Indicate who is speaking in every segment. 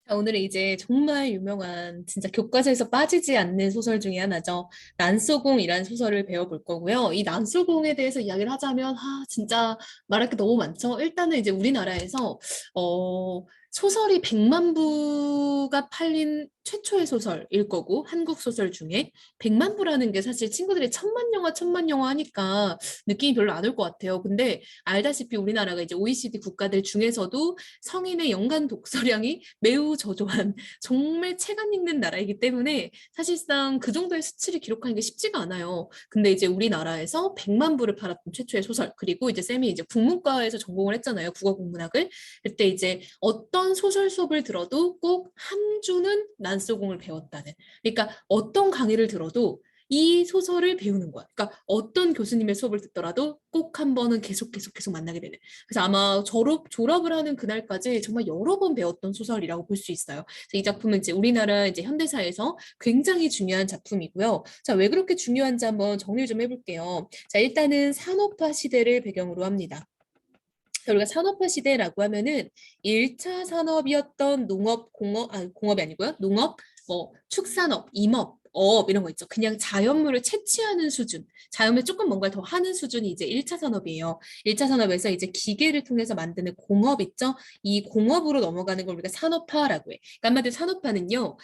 Speaker 1: 자, 오늘은 이제 정말 유명한 진짜 교과서에서 빠지지 않는 소설 중에 하나죠. 난소공이라는 소설을 배워볼 거고요. 이 난소공에 대해서 이야기를 하자면 진짜 말할 게 너무 많죠. 일단은 이제 우리나라에서 소설이 100만 부가 팔린 최초의 소설일 거고 한국 소설 중에 100만 부라는 게 사실 친구들이 천만 영화 하니까 느낌이 별로 안 올 것 같아요. 근데 알다시피 우리나라가 이제 OECD 국가들 중에서도 성인의 연간 독서량이 매우 저조한 정말 책 안 읽는 나라이기 때문에 사실상 그 정도의 수치를 기록하는 게 쉽지가 않아요. 근데 이제 우리나라에서 100만 부를 팔았던 최초의 소설, 그리고 이제 쌤이 이제 국문과에서 전공을 했잖아요. 국어 국문학을. 그때 이제 어떤 소설 수업을 들어도 꼭 한 주는 난소공을 배웠다는. 그러니까 어떤 강의를 들어도 이 소설을 배우는 거야. 그러니까 어떤 교수님의 수업을 듣더라도 꼭 한 번은 계속 만나게 되는. 그래서 아마 졸업을 하는 그날까지 정말 여러 번 배웠던 소설이라고 볼 수 있어요. 그래서 이 작품은 이제 우리나라 이제 현대사에서 굉장히 중요한 작품이고요. 자, 왜 그렇게 중요한지 한번 정리를 좀 해볼게요. 자, 일단은 산업화 시대를 배경으로 합니다. 우리가 산업화 시대라고 하면은 1차 산업이었던 공업이 아니고요. 농업, 축산업, 임업, 어업 이런 거 있죠. 그냥 자연물을 채취하는 수준, 자연물 조금 뭔가 더 하는 수준이 이제 1차 산업이에요. 1차 산업에서 이제 기계를 통해서 만드는 공업 있죠. 이 공업으로 넘어가는 걸 우리가 산업화라고 해. 그러니까 한마디로 산업화는요.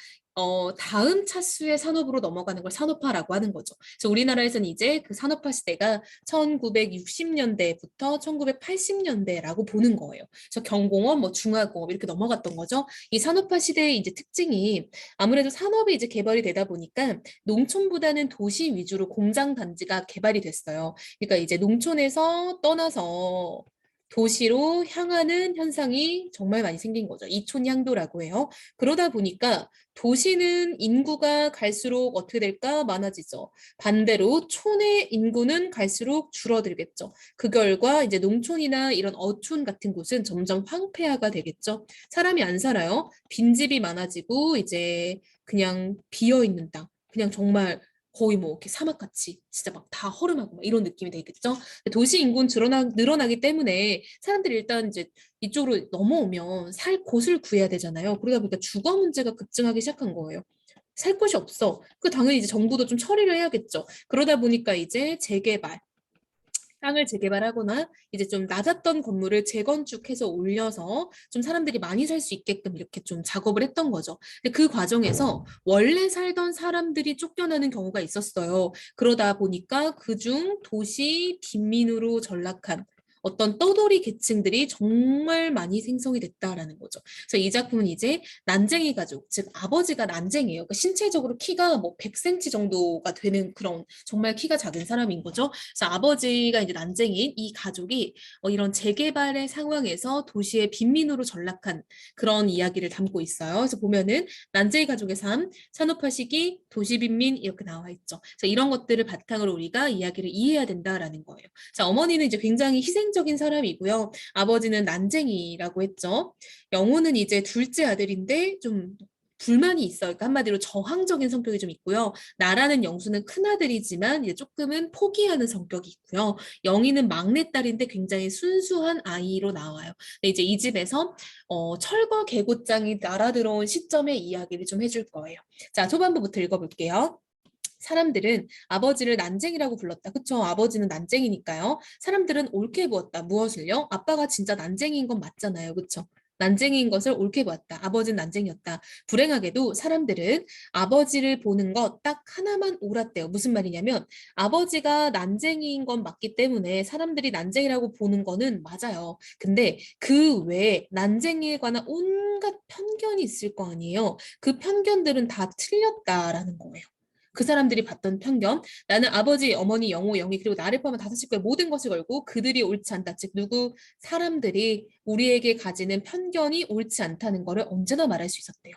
Speaker 1: 다음 차수의 산업으로 넘어가는 걸 산업화라고 하는 거죠. 그래서 우리나라에서는 이제 그 산업화 시대가 1960년대부터 1980년대라고 보는 거예요. 그래서 경공업, 중화공업 이렇게 넘어갔던 거죠. 이 산업화 시대의 이제 특징이 아무래도 산업이 이제 개발이 되다 보니까 농촌보다는 도시 위주로 공장 단지가 개발이 됐어요. 그러니까 이제 농촌에서 떠나서 도시로 향하는 현상이 정말 많이 생긴 거죠. 이촌향도라고 해요. 그러다 보니까 도시는 인구가 갈수록 어떻게 될까? 많아지죠. 반대로 촌의 인구는 갈수록 줄어들겠죠. 그 결과 이제 농촌이나 이런 어촌 같은 곳은 점점 황폐화가 되겠죠. 사람이 안 살아요. 빈집이 많아지고 이제 그냥 비어 있는 땅. 그냥 정말 거의 뭐 이렇게 사막같이 진짜 막 다 허름하고 막 이런 느낌이 되겠죠. 도시 인구는 늘어나기 때문에 사람들이 일단 이제 이쪽으로 넘어오면 살 곳을 구해야 되잖아요. 그러다 보니까 주거 문제가 급증하기 시작한 거예요. 살 곳이 없어. 그 당연히 이제 정부도 좀 처리를 해야겠죠. 그러다 보니까 이제 땅을 재개발하거나 이제 좀 낮았던 건물을 재건축해서 올려서 좀 사람들이 많이 살 수 있게끔 이렇게 좀 작업을 했던 거죠. 근데 그 과정에서 원래 살던 사람들이 쫓겨나는 경우가 있었어요. 그러다 보니까 그중 도시 빈민으로 전락한 어떤 떠돌이 계층들이 정말 많이 생성이 됐다라는 거죠. 그래서 이 작품은 이제 난쟁이 가족, 즉 아버지가 난쟁이에요. 그러니까 신체적으로 키가 뭐 100cm 정도가 되는 그런 정말 키가 작은 사람인 거죠. 그래서 아버지가 이제 난쟁이인 이 가족이 이런 재개발의 상황에서 도시의 빈민으로 전락한 그런 이야기를 담고 있어요. 그래서 보면은 난쟁이 가족의 삶, 산업화 시기, 도시 빈민 이렇게 나와 있죠. 그래서 이런 것들을 바탕으로 우리가 이야기를 이해해야 된다라는 거예요. 자, 어머니는 이제 굉장히 희생적인 사람이고요. 아버지는 난쟁이라고 했죠. 영호는 이제 둘째 아들인데 좀 불만이 있어요. 그러니까 한마디로 저항적인 성격이 좀 있고요. 나라는 영수는 큰아들이지만 이제 조금은 포기하는 성격이 있고요. 영희는 막내딸인데 굉장히 순수한 아이로 나와요. 근데 이제 이 집에서 철거 계곡장이 날아들어온 시점의 이야기를 좀 해줄 거예요. 자, 초반부부터 읽어볼게요. 사람들은 아버지를 난쟁이라고 불렀다. 그쵸? 아버지는 난쟁이니까요. 사람들은 옳게 보았다. 무엇을요? 아빠가 진짜 난쟁이인 건 맞잖아요. 그쵸? 난쟁이인 것을 옳게 보았다. 아버지는 난쟁이였다. 불행하게도 사람들은 아버지를 보는 것 딱 하나만 옳았대요. 무슨 말이냐면 아버지가 난쟁이인 건 맞기 때문에 사람들이 난쟁이라고 보는 거는 맞아요. 근데 그 외에 난쟁이에 관한 온갖 편견이 있을 거 아니에요. 그 편견들은 다 틀렸다라는 거예요. 그 사람들이 봤던 편견, 나는 아버지, 어머니, 영호, 영희 그리고 나를 포함한 다섯 식구의 모든 것을 걸고 그들이 옳지 않다. 즉 누구 사람들이 우리에게 가지는 편견이 옳지 않다는 것을 언제나 말할 수 있었대요.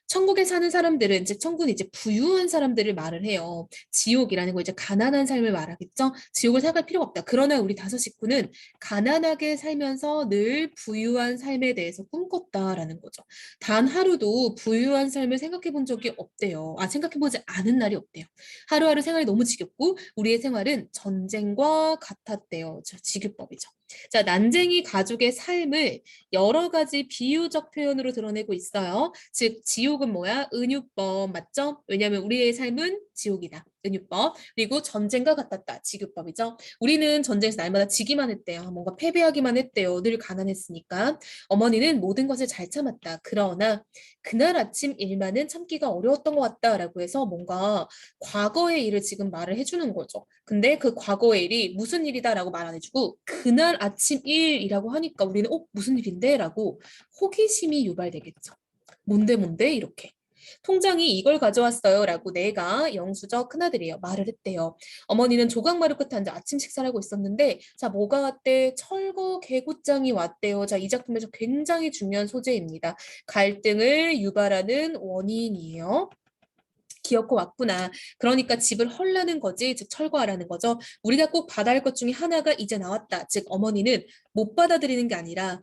Speaker 1: 천국에 사는 사람들은 즉 천국은 이제 부유한 사람들을 말을 해요. 지옥이라는 거 이제 가난한 삶을 말하겠죠. 지옥을 생각할 필요가 없다. 그러나 우리 다섯 식구는 가난하게 살면서 늘 부유한 삶에 대해서 꿈꿨다라는 거죠. 단 하루도 부유한 삶을 생각해 본 적이 없대요. 생각해 보지 않은 날이 없대요. 하루하루 생활이 너무 지겹고 우리의 생활은 전쟁과 같았대요. 지규법이죠. 자, 난쟁이 가족의 삶을 여러 가지 비유적 표현으로 드러내고 있어요. 즉, 지옥은 뭐야? 은유법, 맞죠? 왜냐하면 우리의 삶은 지옥이다. 은유법. 그리고 전쟁과 같았다. 지교법이죠. 우리는 전쟁에서 날마다 지기만 했대요. 뭔가 패배하기만 했대요. 늘 가난했으니까. 어머니는 모든 것을 잘 참았다. 그러나 그날 아침 일만은 참기가 어려웠던 것 같다라고 해서 뭔가 과거의 일을 지금 말을 해주는 거죠. 근데 그 과거의 일이 무슨 일이다라고 말 안 해주고 그날 아침 일이라고 하니까 우리는 무슨 일인데? 라고 호기심이 유발되겠죠. 뭔데 이렇게. 통장이 이걸 가져왔어요 라고 내가 영수적 큰아들이에요. 말을 했대요. 어머니는 조각마루 끝에 앉아 아침 식사를 하고 있었는데 자 뭐가 왔대? 철거 개구장이 왔대요. 자 이 작품에서 굉장히 중요한 소재입니다. 갈등을 유발하는 원인이에요. 기어코 왔구나. 그러니까 집을 헐라는 거지, 즉 철거하라는 거죠. 우리가 꼭 받아야 할 것 중에 하나가 이제 나왔다. 즉 어머니는 못 받아들이는 게 아니라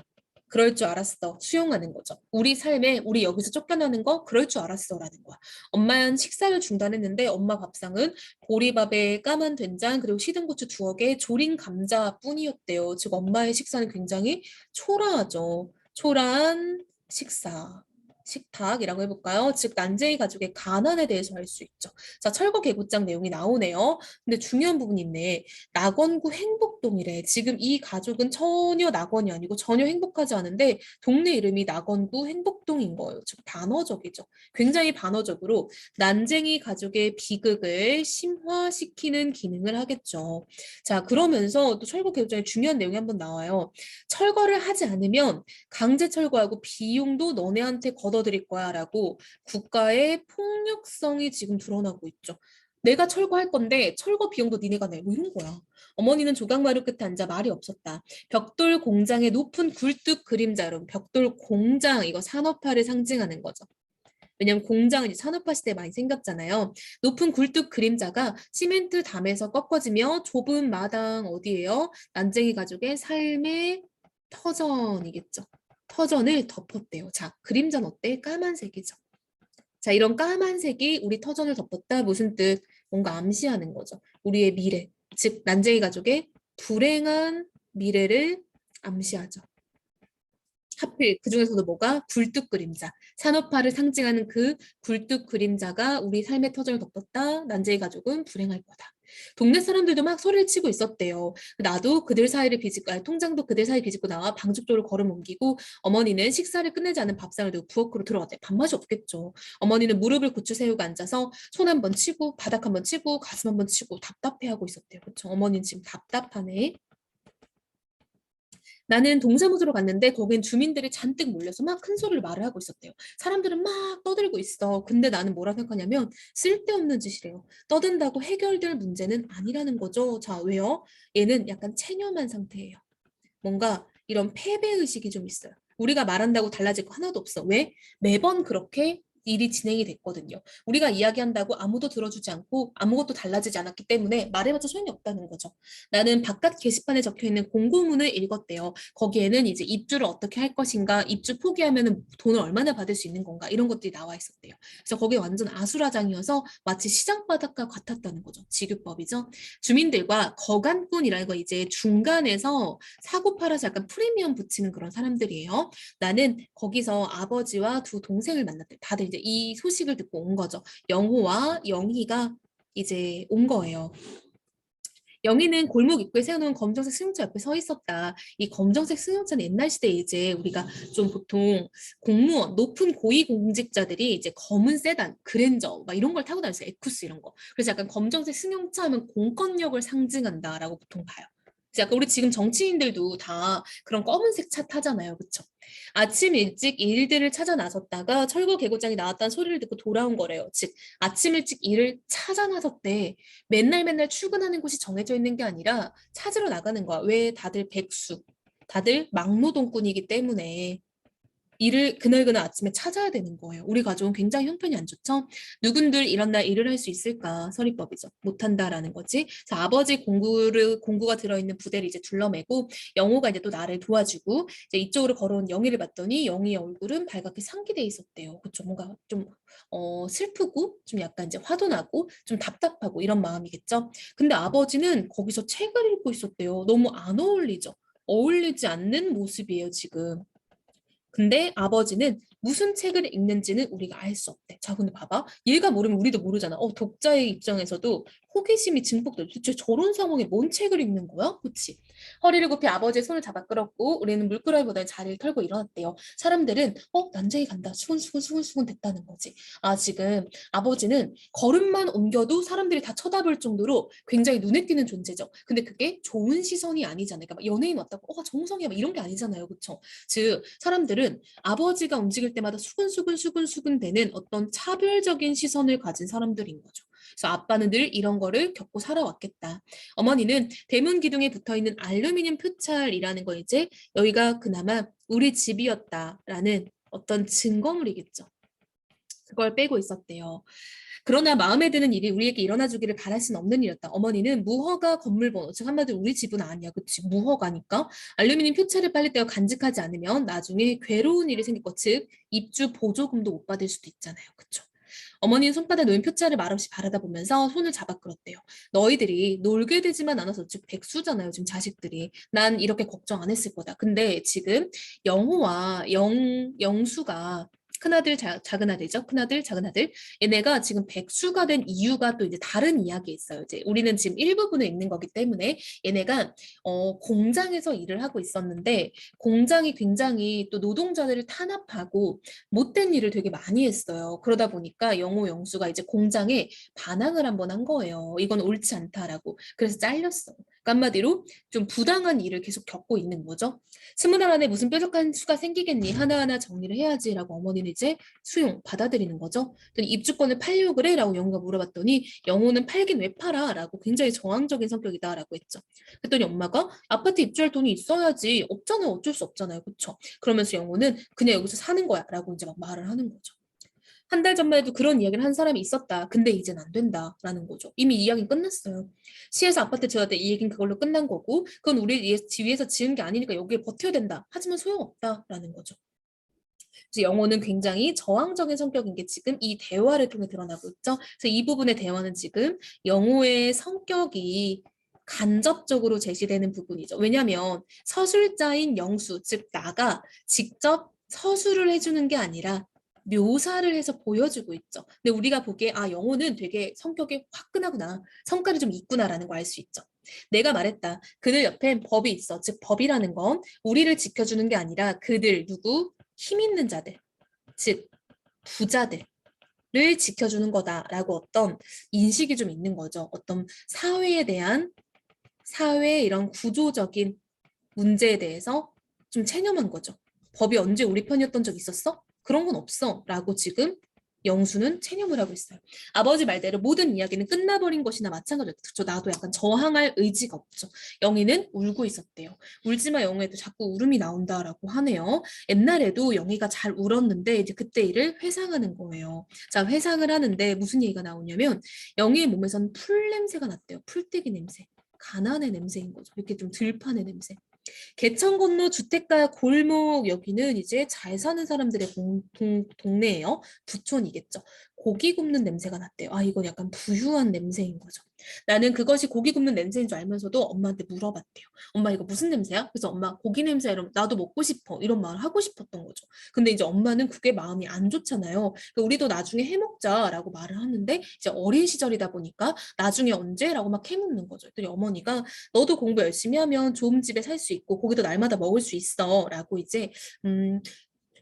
Speaker 1: 그럴 줄 알았어. 수용하는 거죠. 우리 삶에 우리 여기서 쫓겨나는 거 그럴 줄 알았어라는 거야. 엄마는 식사를 중단했는데 엄마 밥상은 보리밥에 까만 된장 그리고 시든 고추 2개 조린 감자뿐이었대요. 즉 엄마의 식사는 굉장히 초라하죠. 초라한 식사. 식탁이라고 해볼까요? 즉 난제이 가족의 가난에 대해서 알 수 있죠. 자, 철거 개구장 내용이 나오네요. 근데 중요한 부분이 있네. 낙원구 행복동이래. 지금 이 가족은 전혀 낙원이 아니고 전혀 행복하지 않은데 동네 이름이 낙원구 행복동인 거예요. 즉 반어적이죠. 굉장히 반어적으로 난쟁이 가족의 비극을 심화시키는 기능을 하겠죠. 자, 그러면서 또 철거 개구장에 중요한 내용이 한번 나와요. 철거를 하지 않으면 강제 철거하고 비용도 너네한테 걷어들일 거야 라고 국가의 폭력성이 지금 드러나고 있죠. 내가 철거할 건데 철거 비용도 니네가 내. 뭐 이런 거야. 어머니는 조각마루 끝에 앉아 말이 없었다. 벽돌 공장의 높은 굴뚝 그림자로 벽돌 공장 이거 산업화를 상징하는 거죠. 왜냐면 공장은 산업화 시대에 많이 생겼잖아요. 높은 굴뚝 그림자가 시멘트 담에서 꺾어지며 좁은 마당 어디예요? 난쟁이 가족의 삶의 터전이겠죠. 터전을 덮었대요. 자, 그림자는 어때? 까만색이죠. 자, 이런 까만색이 우리 터전을 덮었다. 무슨 뜻? 뭔가 암시하는 거죠. 우리의 미래, 즉 난쟁이 가족의 불행한 미래를 암시하죠. 하필 그 중에서도 뭐가 굴뚝 그림자, 산업화를 상징하는 그 굴뚝 그림자가 우리 삶의 터전을 덮었다. 난제이 가족은 불행할 거다. 동네 사람들도 막 소리를 치고 있었대요. 나도 그들 사이를 비집고, 통장도 그들 사이 비집고 나와 방죽 쪽으로 걸음 옮기고 어머니는 식사를 끝내지 않은 밥상을 들고 부엌으로 들어갔대. 밥맛이 없겠죠. 어머니는 무릎을 고추 세우고 앉아서 손 한 번 치고 바닥 한 번 치고 가슴 한 번 치고 답답해하고 있었대요. 그렇죠? 어머니는 지금 답답하네. 나는 동사무소로 갔는데 거긴 주민들이 잔뜩 몰려서 막 큰 소리를 말을 하고 있었대요. 사람들은 막 떠들고 있어. 근데 나는 뭐라 생각하냐면 쓸데없는 짓이래요. 떠든다고 해결될 문제는 아니라는 거죠. 자, 왜요? 얘는 약간 체념한 상태예요. 뭔가 이런 패배의식이 좀 있어요. 우리가 말한다고 달라질 거 하나도 없어. 왜? 매번 그렇게 일이 진행이 됐거든요. 우리가 이야기한다고 아무도 들어주지 않고 아무것도 달라지지 않았기 때문에 말해봤자 소용이 없다는 거죠. 나는 바깥 게시판에 적혀있는 공고문을 읽었대요. 거기에는 이제 입주를 어떻게 할 것인가, 입주 포기하면 돈을 얼마나 받을 수 있는 건가 이런 것들이 나와 있었대요. 그래서 거기 완전 아수라장이어서 마치 시장 바닷가 같았다는 거죠. 지교법이죠. 주민들과 거간꾼이라는 거 이제 중간에서 사고 팔아서 약간 프리미엄 붙이는 그런 사람들이에요. 나는 거기서 아버지와 2 동생을 만났대. 다들 이제 이 소식을 듣고 온 거죠. 영호와 영희가 이제 온 거예요. 영희는 골목 입구에 세워놓은 검정색 승용차 옆에 서 있었다. 이 검정색 승용차는 옛날 시대에 이제 우리가 좀 보통 공무원, 높은 고위 공직자들이 이제 검은 세단, 그랜저 막 이런 걸 타고 다녔어요. 에쿠스 이런 거. 그래서 약간 검정색 승용차 하면 공권력을 상징한다라고 보통 봐요. 그래서 약간 우리 지금 정치인들도 다 그런 검은색 차 타잖아요. 그쵸? 아침 일찍 일들을 찾아 나섰다가 철거 개고장이 나왔다는 소리를 듣고 돌아온 거래요. 즉 아침 일찍 일을 찾아 나섰대. 맨날 출근하는 곳이 정해져 있는 게 아니라 찾으러 나가는 거야. 왜 다들 백수, 다들 막노동꾼이기 때문에 일을 그날그날 아침에 찾아야 되는 거예요. 우리 가족은 굉장히 형편이 안 좋죠. 누군들 이런 날 일을 할 수 있을까? 서리법이죠. 못한다라는 거지. 그래서 아버지 공구가 들어있는 부대를 이제 둘러매고 영호가 이제 또 나를 도와주고 이제 이쪽으로 걸어온 영희를 봤더니 영희의 얼굴은 발갛게 상기돼 있었대요. 그쵸? 뭔가 좀 슬프고 좀 약간 이제 화도 나고 좀 답답하고 이런 마음이겠죠. 근데 아버지는 거기서 책을 읽고 있었대요. 너무 안 어울리죠. 어울리지 않는 모습이에요, 지금. 근데 아버지는 무슨 책을 읽는지는 우리가 알 수 없대. 자, 근데 봐봐. 얘가 모르면 우리도 모르잖아. 독자의 입장에서도 호기심이 증폭돼. 도대체 저런 상황에 뭔 책을 읽는 거야? 그치? 허리를 굽히 아버지의 손을 잡아 끌었고 우리는 물끄러기보다 자리를 털고 일어났대요. 사람들은 난쟁이 간다. 수근수근 수근수근 됐다는 거지. 아, 지금 아버지는 걸음만 옮겨도 사람들이 다 쳐다볼 정도로 굉장히 눈에 띄는 존재죠. 근데 그게 좋은 시선이 아니잖아요. 그러니까 막 연예인 왔다고 정성이야 막 이런 게 아니잖아요. 그쵸? 즉 사람들은 아버지가 움직일 때마다 수근수근 수근수근 되는 어떤 차별적인 시선을 가진 사람들인 거죠. 그래서 아빠는 늘 이런 거를 겪고 살아왔겠다. 어머니는 대문 기둥에 붙어있는 알루미늄 표찰이라는 거 이제 여기가 그나마 우리 집이었다라는 어떤 증거물이겠죠. 그걸 빼고 있었대요. 그러나 마음에 드는 일이 우리에게 일어나 주기를 바랄 수는 없는 일이었다. 어머니는 무허가 건물 번호, 즉 한마디로 우리 집은 아니야. 그치? 무허가니까 알루미늄 표차를 빨리 떼어 간직하지 않으면 나중에 괴로운 일이 생길 것, 즉 입주 보조금도 못 받을 수도 있잖아요. 그쵸? 어머니는 손바닥에 놓인 표차를 말없이 바라다 보면서 손을 잡아 끌었대요. 너희들이 놀게 되지만 않아서, 즉 백수잖아요. 지금 자식들이. 난 이렇게 걱정 안 했을 거다. 근데 지금 영호와 영수가 큰아들, 작은 아들이죠. 큰아들, 작은 아들. 얘네가 지금 백수가 된 이유가 또 이제 다른 이야기에 있어요. 이제 우리는 지금 일부분을 읽는 거기 때문에 얘네가 공장에서 일을 하고 있었는데 공장이 굉장히 또 노동자들을 탄압하고 못된 일을 되게 많이 했어요. 그러다 보니까 영호, 영수가 이제 공장에 반항을 한번 한 거예요. 이건 옳지 않다라고. 그래서 잘렸어. 그러니까 한마디로 좀 부당한 일을 계속 겪고 있는 거죠. 스무날 안에 무슨 뾰족한 수가 생기겠니? 하나하나 정리를 해야지라고 어머니는 이제 수용, 받아들이는 거죠. 입주권을 팔려고 그래? 라고 영호가 물어봤더니 영호는 팔긴 왜 팔아? 라고 굉장히 저항적인 성격이다 라고 했죠. 그랬더니 엄마가 아파트 입주할 돈이 있어야지. 없잖아요. 어쩔 수 없잖아요. 그쵸? 그러면서 영호는 그냥 여기서 사는 거야 라고 이제 막 말을 하는 거죠. 한 달 전만 해도 그런 이야기를 한 사람이 있었다. 근데 이젠 안 된다라는 거죠. 이미 이야기는 끝났어요. 시에서 아파트 지어야 돼. 이 얘기는 그걸로 끝난 거고 그건 우리 위에서 지은 게 아니니까 여기에 버텨야 된다. 하지만 소용없다라는 거죠. 그래서 영호는 굉장히 저항적인 성격인 게 지금 이 대화를 통해 드러나고 있죠. 그래서 이 부분의 대화는 지금 영호의 성격이 간접적으로 제시되는 부분이죠. 왜냐하면 서술자인 영수, 즉 나가 직접 서술을 해주는 게 아니라 묘사를 해서 보여주고 있죠. 근데 우리가 보기에 영호는 되게 성격이 화끈하구나. 성깔이 좀 있구나라는 거 알 수 있죠. 내가 말했다. 그들 옆엔 법이 있어. 즉 법이라는 건 우리를 지켜주는 게 아니라 그들 누구? 힘 있는 자들, 즉 부자들을 지켜주는 거다라고 어떤 인식이 좀 있는 거죠. 어떤 사회에 대한 사회의 이런 구조적인 문제에 대해서 좀 체념한 거죠. 법이 언제 우리 편이었던 적 있었어? 그런 건 없어. 라고 지금 영수는 체념을 하고 있어요. 아버지 말대로 모든 이야기는 끝나버린 것이나 마찬가지였죠. 나도 약간 저항할 의지가 없죠. 영희는 울고 있었대요. 울지마 영희도 자꾸 울음이 나온다라고 하네요. 옛날에도 영희가 잘 울었는데 이제 그때 일을 회상하는 거예요. 자, 회상을 하는데 무슨 얘기가 나오냐면 영희의 몸에서는 풀 냄새가 났대요. 풀떼기 냄새. 가난의 냄새인 거죠. 이렇게 좀 들판의 냄새. 개천 건너 주택가 골목 여기는 이제 잘 사는 사람들의 동네예요. 부촌이겠죠. 고기 굽는 냄새가 났대요. 이건 약간 부유한 냄새인 거죠. 나는 그것이 고기 굽는 냄새인 줄 알면서도 엄마한테 물어봤대요. 엄마 이거 무슨 냄새야? 그래서 엄마 고기 냄새 이러면 나도 먹고 싶어 이런 말을 하고 싶었던 거죠. 근데 이제 엄마는 그게 마음이 안 좋잖아요. 그러니까 우리도 나중에 해먹자라고 말을 하는데 이제 어린 시절이다 보니까 나중에 언제? 라고 막 캐묻는 거죠. 그랬더니 어머니가 너도 공부 열심히 하면 좋은 집에 살 수 있고 고기도 날마다 먹을 수 있어 라고 이제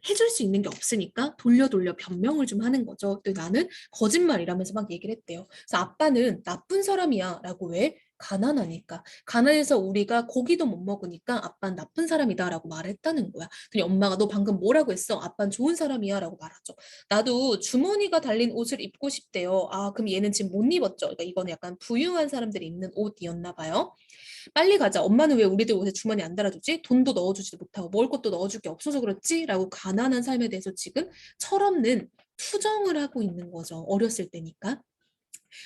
Speaker 1: 해줄 수 있는 게 없으니까 돌려 변명을 좀 하는 거죠. 또 나는 거짓말이라면서 막 얘기를 했대요. 그래서 아빠는 나쁜 사람이야 라고 왜? 가난하니까. 가난해서 우리가 고기도 못 먹으니까 아빠는 나쁜 사람이다 라고 말을 했다는 거야. 그니 엄마가 너 방금 뭐라고 했어? 아빠는 좋은 사람이야 라고 말하죠. 나도 주머니가 달린 옷을 입고 싶대요. 그럼 얘는 지금 못 입었죠. 그러니까 이거는 약간 부유한 사람들이 입는 옷이었나 봐요. 빨리 가자. 엄마는 왜 우리들 옷에 주머니 안 달아주지? 돈도 넣어주지도 못하고 먹을 것도 넣어줄 게 없어서 그렇지? 라고 가난한 삶에 대해서 지금 철없는 투정을 하고 있는 거죠. 어렸을 때니까.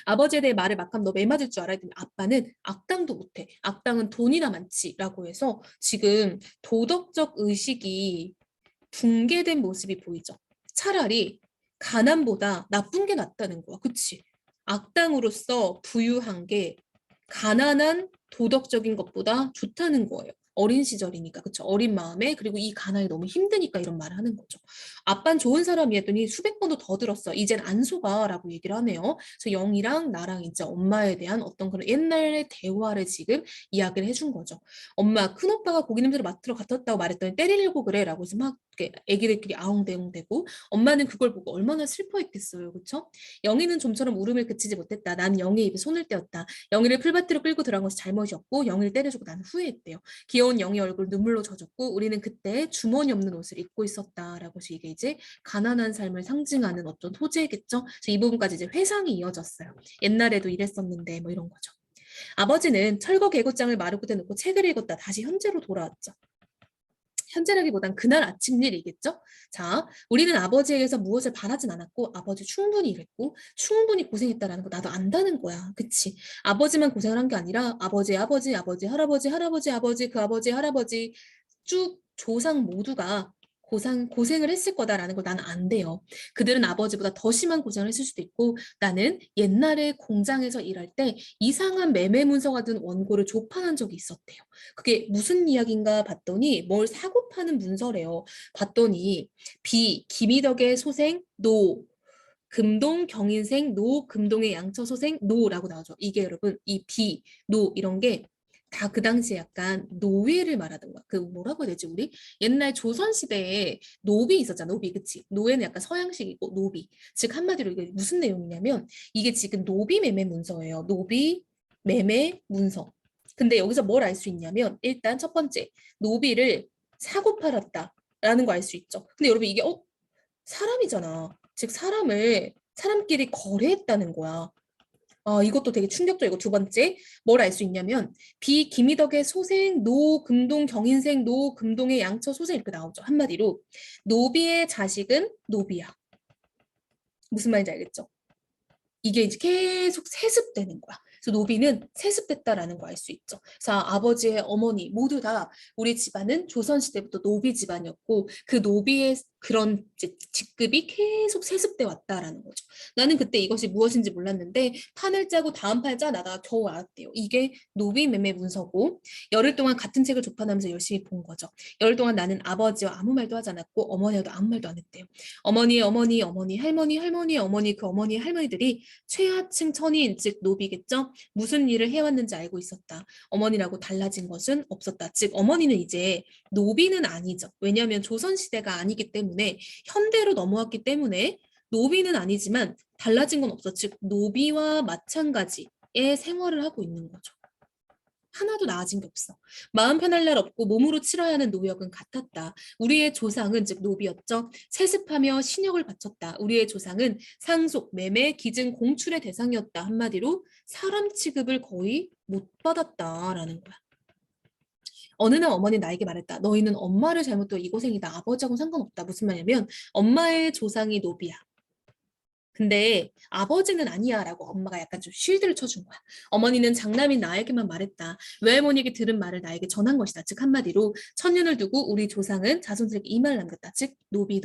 Speaker 1: 아버지에 대해 말을 막 하면 너 매 맞을 줄 알아야 되는데 아빠는 악당도 못해. 악당은 돈이나 많지. 라고 해서 지금 도덕적 의식이 붕괴된 모습이 보이죠. 차라리 가난보다 나쁜 게 낫다는 거야. 그치? 악당으로서 부유한 게 가난한 도덕적인 것보다 좋다는 거예요. 어린 시절이니까, 그쵸? 어린 마음에, 그리고 이 가난이 너무 힘드니까 이런 말을 하는 거죠. 아빤 좋은 사람이 했더니 수백 번도 더 들었어. 이젠 안 속아라고 얘기를 하네요. 그래서 영이랑 나랑 이제 엄마에 대한 어떤 그런 옛날의 대화를 지금 이야기를 해준 거죠. 엄마, 큰오빠가 고기 냄새를 맡으러 갔었다고 말했더니 때리려고 그래라고 해서 막 이렇게 애기들끼리 아웅대웅대고, 엄마는 그걸 보고 얼마나 슬퍼했겠어요. 그쵸? 영희는 좀처럼 울음을 그치지 못했다. 난 영희의 입에 손을 떼었다. 영희를 풀밭으로 끌고 들어간 것이 잘못이었고 영희를 때려주고 나는 후회했대요. 귀여운 영희 얼굴 눈물로 젖었고 우리는 그때 주머니 없는 옷을 입고 있었다라고 해서 이게 이제 가난한 삶을 상징하는 어떤 소재겠죠. 그래서 이 부분까지 이제 회상이 이어졌어요. 옛날에도 이랬었는데 뭐 이런 거죠. 아버지는 철거 개고장을 마루끝에 놓고 책을 읽었다 다시 현재로 돌아왔죠. 현재라기보단 그날 아침 일이겠죠? 자, 우리는 아버지에게서 무엇을 바라진 않았고 아버지 충분히 일했고 충분히 고생했다라는 거 나도 안다는 거야. 그치? 아버지만 고생을 한 게 아니라 아버지, 아버지, 아버지, 할아버지, 할아버지, 아버지, 그 아버지, 할아버지 쭉 조상 모두가 고생을 했을 거다라는 걸 나는 안 돼요. 그들은 아버지보다 더 심한 고생을 했을 수도 있고 나는 옛날에 공장에서 일할 때 이상한 매매 문서가 든 원고를 조판한 적이 있었대요. 그게 무슨 이야기인가 봤더니 뭘 사고 파는 문서래요. 봤더니 김희덕의 소생 노 금동 경인생 노 금동의 양처 소생 노라고 나오죠. 이게 여러분 이 노 이런 게 다 그 당시에 약간 노예를 말하던 거야. 그 뭐라고 해야 되지 우리? 옛날 조선시대에 노비 있었잖아. 노비 그치? 노예는 약간 서양식이고 노비. 즉 한마디로 이게 무슨 내용이냐면 이게 지금 노비 매매 문서예요. 노비 매매 문서. 근데 여기서 뭘 알 수 있냐면 일단 첫 번째 노비를 사고 팔았다라는 거 알 수 있죠. 근데 여러분 이게 사람이잖아. 즉 사람끼리 거래했다는 거야. 아, 이것도 되게 충격적이고 두 번째 뭘 알 수 있냐면 김희덕의 소생 금동 경인생 금동의 양처 소생 이렇게 나오죠. 한마디로 노비의 자식은 노비야. 무슨 말인지 알겠죠? 이게 이제 계속 세습되는 거야. 그래서 노비는 세습됐다라는 거 알 수 있죠. 그래서 아버지의 어머니 모두 다 우리 집안은 조선시대부터 노비 집안이었고 그 노비의 그런 직급이 계속 세습돼 왔다라는 거죠. 나는 그때 이것이 무엇인지 몰랐는데 판을 짜고 다음 판을 짜나가 겨우 알았대요. 이게 노비 매매 문서고 열흘 동안 같은 책을 조판하면서 열심히 본 거죠. 열흘 동안 나는 아버지와 아무 말도 하지 않았고 어머니와도 아무 말도 안 했대요. 어머니, 할머니, 어머니, 그 어머니, 할머니들이 최하층 천인, 즉 노비겠죠? 무슨 일을 해왔는지 알고 있었다. 어머니라고 달라진 것은 없었다. 즉 어머니는 이제 노비는 아니죠. 왜냐하면 조선시대가 아니기 때문에 현대로 넘어왔기 때문에 노비는 아니지만 달라진 건 없어. 즉 노비와 마찬가지의 생활을 하고 있는 거죠. 하나도 나아진 게 없어. 마음 편할 날 없고 몸으로 치러야 하는 노역은 같았다. 우리의 조상은 즉 노비였죠. 세습하며 신역을 바쳤다. 우리의 조상은 상속, 매매, 기증, 공출의 대상이었다. 한마디로 사람 취급을 거의 못 받았다라는 거야. 어느 날 어머니 나에게 말했다. 너희는 엄마를 잘못도 이 고생이다. 아버지하고는 상관없다. 무슨 말이냐면 엄마의 조상이 노비야. 근데 아버지는 아니야 라고 엄마가 약간 좀 쉴드를 쳐준 거야. 어머니는 장남인 나에게만 말했다. 외할머니에게 들은 말을 나에게 전한 것이다. 즉 한마디로 천년을 두고 우리 조상은 자손들에게 이 말을 남겼다. 즉 노비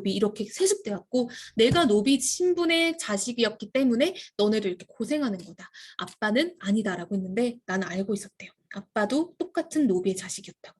Speaker 1: 이렇게 세습되었고 내가 노비 신분의 자식이었기 때문에 너네도 이렇게 고생하는 거다. 아빠는 아니다라고 했는데 나는 알고 있었대요. 아빠도 똑같은 노비의 자식이었다고.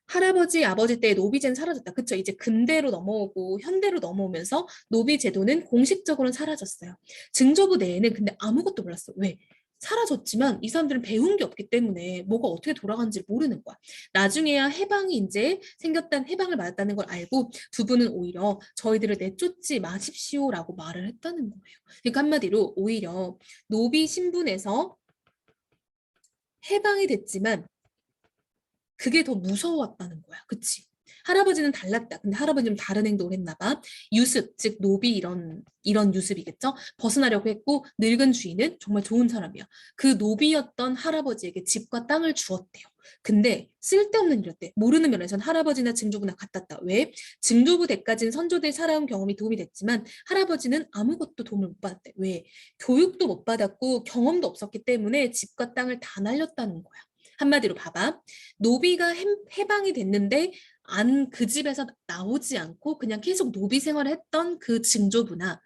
Speaker 1: 할아버지, 아버지 때 노비제는 사라졌다. 그쵸? 이제 근대로 넘어오고 현대로 넘어오면서 노비 제도는 공식적으로는 사라졌어요. 증조부 내에는 근데 아무것도 몰랐어. 왜? 사라졌지만 이 사람들은 배운 게 없기 때문에 뭐가 어떻게 돌아가는지 모르는 거야. 나중에야 해방이 이제 해방을 맞았다는 걸 알고 두 분은 오히려 저희들을 내쫓지 마십시오라고 말을 했다는 거예요. 그러니까 한마디로 오히려 노비 신분에서 해방이 됐지만 그게 더 무서웠다는 거야. 그치? 할아버지는 달랐다. 근데 할아버지는 다른 행동을 했나 봐. 유습, 즉 노비 이런 유습이겠죠? 벗어나려고 했고 늙은 주인은 정말 좋은 사람이야. 그 노비였던 할아버지에게 집과 땅을 주었대요. 근데 쓸데없는 일이었대. 모르는 면에서는 할아버지나 증조부나 같았다. 왜? 증조부 때까지는 선조들 살아온 경험이 도움이 됐지만 할아버지는 아무것도 도움을 못 받았대. 왜? 교육도 못 받았고 경험도 없었기 때문에 집과 땅을 다 날렸다는 거야. 한마디로 봐봐. 노비가 해방이 됐는데 그 집에서 나오지 않고 그냥 계속 노비 생활을 했던 그 증조부나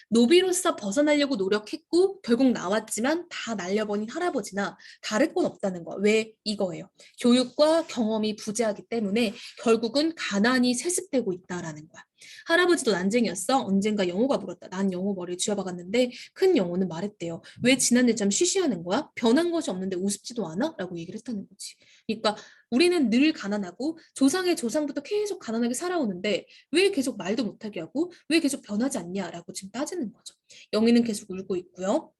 Speaker 1: 노비로서 벗어나려고 노력했고 결국 나왔지만 다 날려버린 할아버지나 다를 건 없다는 거야. 왜? 이거예요. 교육과 경험이 부재하기 때문에 결국은 가난이 세습되고 있다라는 거야. 할아버지도 난쟁이였어. 언젠가 영호가 물었다. 난 영호 머리를 쥐어박았는데 큰 영호는 말했대요. 왜 지난해처럼 쉬쉬하는 거야? 변한 것이 없는데 우습지도 않아? 라고 얘기를 했다는 거지. 그러니까 우리는 늘 가난하고 조상의 조상부터 계속 가난하게 살아오는데 왜 계속 말도 못하게 하고 왜 계속 변하지 않냐라고 지금 따지는 거죠. 영희는 계속 울고 있고요.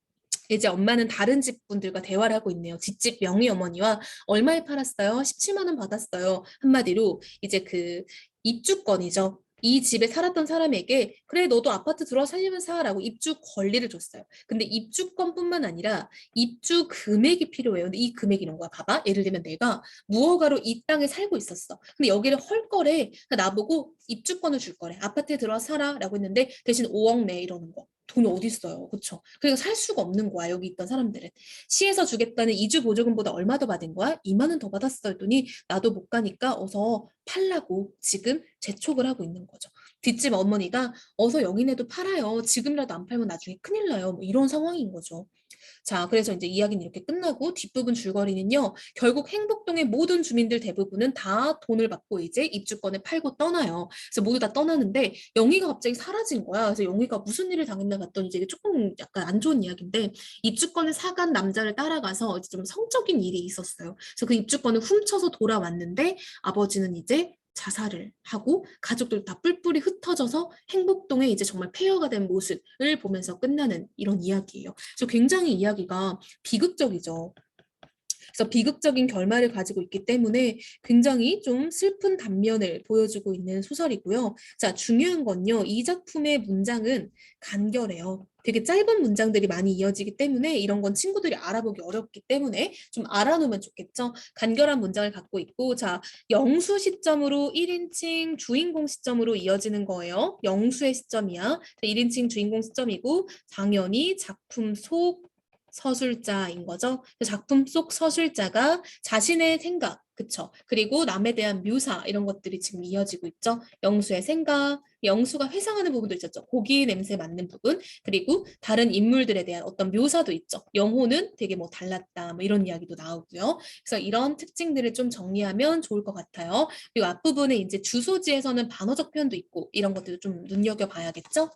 Speaker 1: 이제 엄마는 다른 집 분들과 대화를 하고 있네요. 뒷집 명희 어머니와 얼마에 팔았어요? 17만 원 받았어요. 한마디로 이제 그 입주권이죠. 이 집에 살았던 사람에게 그래 너도 아파트 들어와 살려면 사라고 입주 권리를 줬어요. 근데 입주권뿐만 아니라 입주 금액이 필요해요. 근데 이 금액이 이런 거야. 봐봐. 예를 들면 내가 무허가로 이 땅에 살고 있었어. 근데 여기를 헐 거래. 나보고 입주권을 줄 거래. 아파트에 들어와 살아라고 했는데 대신 5억 내 이러는 거. 돈이 어디 있어요. 그렇죠? 그러니까 살 수가 없는 거야. 여기 있던 사람들은. 시에서 주겠다는 이주 보조금보다 얼마 더 받은 거야? 2만 원 더 받았어 했더니 나도 못 가니까 어서 팔라고 지금 재촉을 하고 있는 거죠. 뒷집 어머니가 어서 영인애도 팔아요. 지금이라도 안 팔면 나중에 큰일 나요. 뭐 이런 상황인 거죠. 자, 그래서 이제 이야기는 이렇게 끝나고 뒷부분 줄거리는요. 결국 행복동의 모든 주민들 대부분은 다 돈을 받고 이제 입주권을 팔고 떠나요. 그래서 모두 다 떠나는데 영희가 갑자기 사라진 거야. 그래서 영희가 무슨 일을 당했나 봤더니 이제 조금 약간 안 좋은 이야기인데 입주권을 사간 남자를 따라가서 이제 좀 성적인 일이 있었어요. 그래서 그 입주권을 훔쳐서 돌아왔는데 아버지는 이제 자살을 하고 가족들 다 뿔뿔이 흩어져서 행복동에 이제 정말 폐허가 된 모습을 보면서 끝나는 이런 이야기예요. 그래서 굉장히 이야기가 비극적이죠. 그래서 비극적인 결말을 가지고 있기 때문에 굉장히 좀 슬픈 단면을 보여주고 있는 소설이고요. 자, 중요한 건요. 이 작품의 문장은 간결해요. 되게 짧은 문장들이 많이 이어지기 때문에 이런 건 친구들이 알아보기 어렵기 때문에 좀 알아놓으면 좋겠죠. 간결한 문장을 갖고 있고 자, 영수 시점으로 1인칭 주인공 시점으로 이어지는 거예요. 영수의 시점이야. 1인칭 주인공 시점이고 당연히 작품 속 서술자인 거죠. 작품 속 서술자가 자신의 생각, 그쵸? 그리고 남에 대한 묘사 이런 것들이 지금 이어지고 있죠. 영수의 생각, 영수가 회상하는 부분도 있었죠. 고기 냄새 맡는 부분, 그리고 다른 인물들에 대한 어떤 묘사도 있죠. 영호는 되게 뭐 달랐다, 뭐 이런 이야기도 나오고요. 그래서 이런 특징들을 좀 정리하면 좋을 것 같아요. 그리고 앞부분에 이제 주소지에서는 반어적 표현도 있고 이런 것들도 좀 눈여겨봐야겠죠.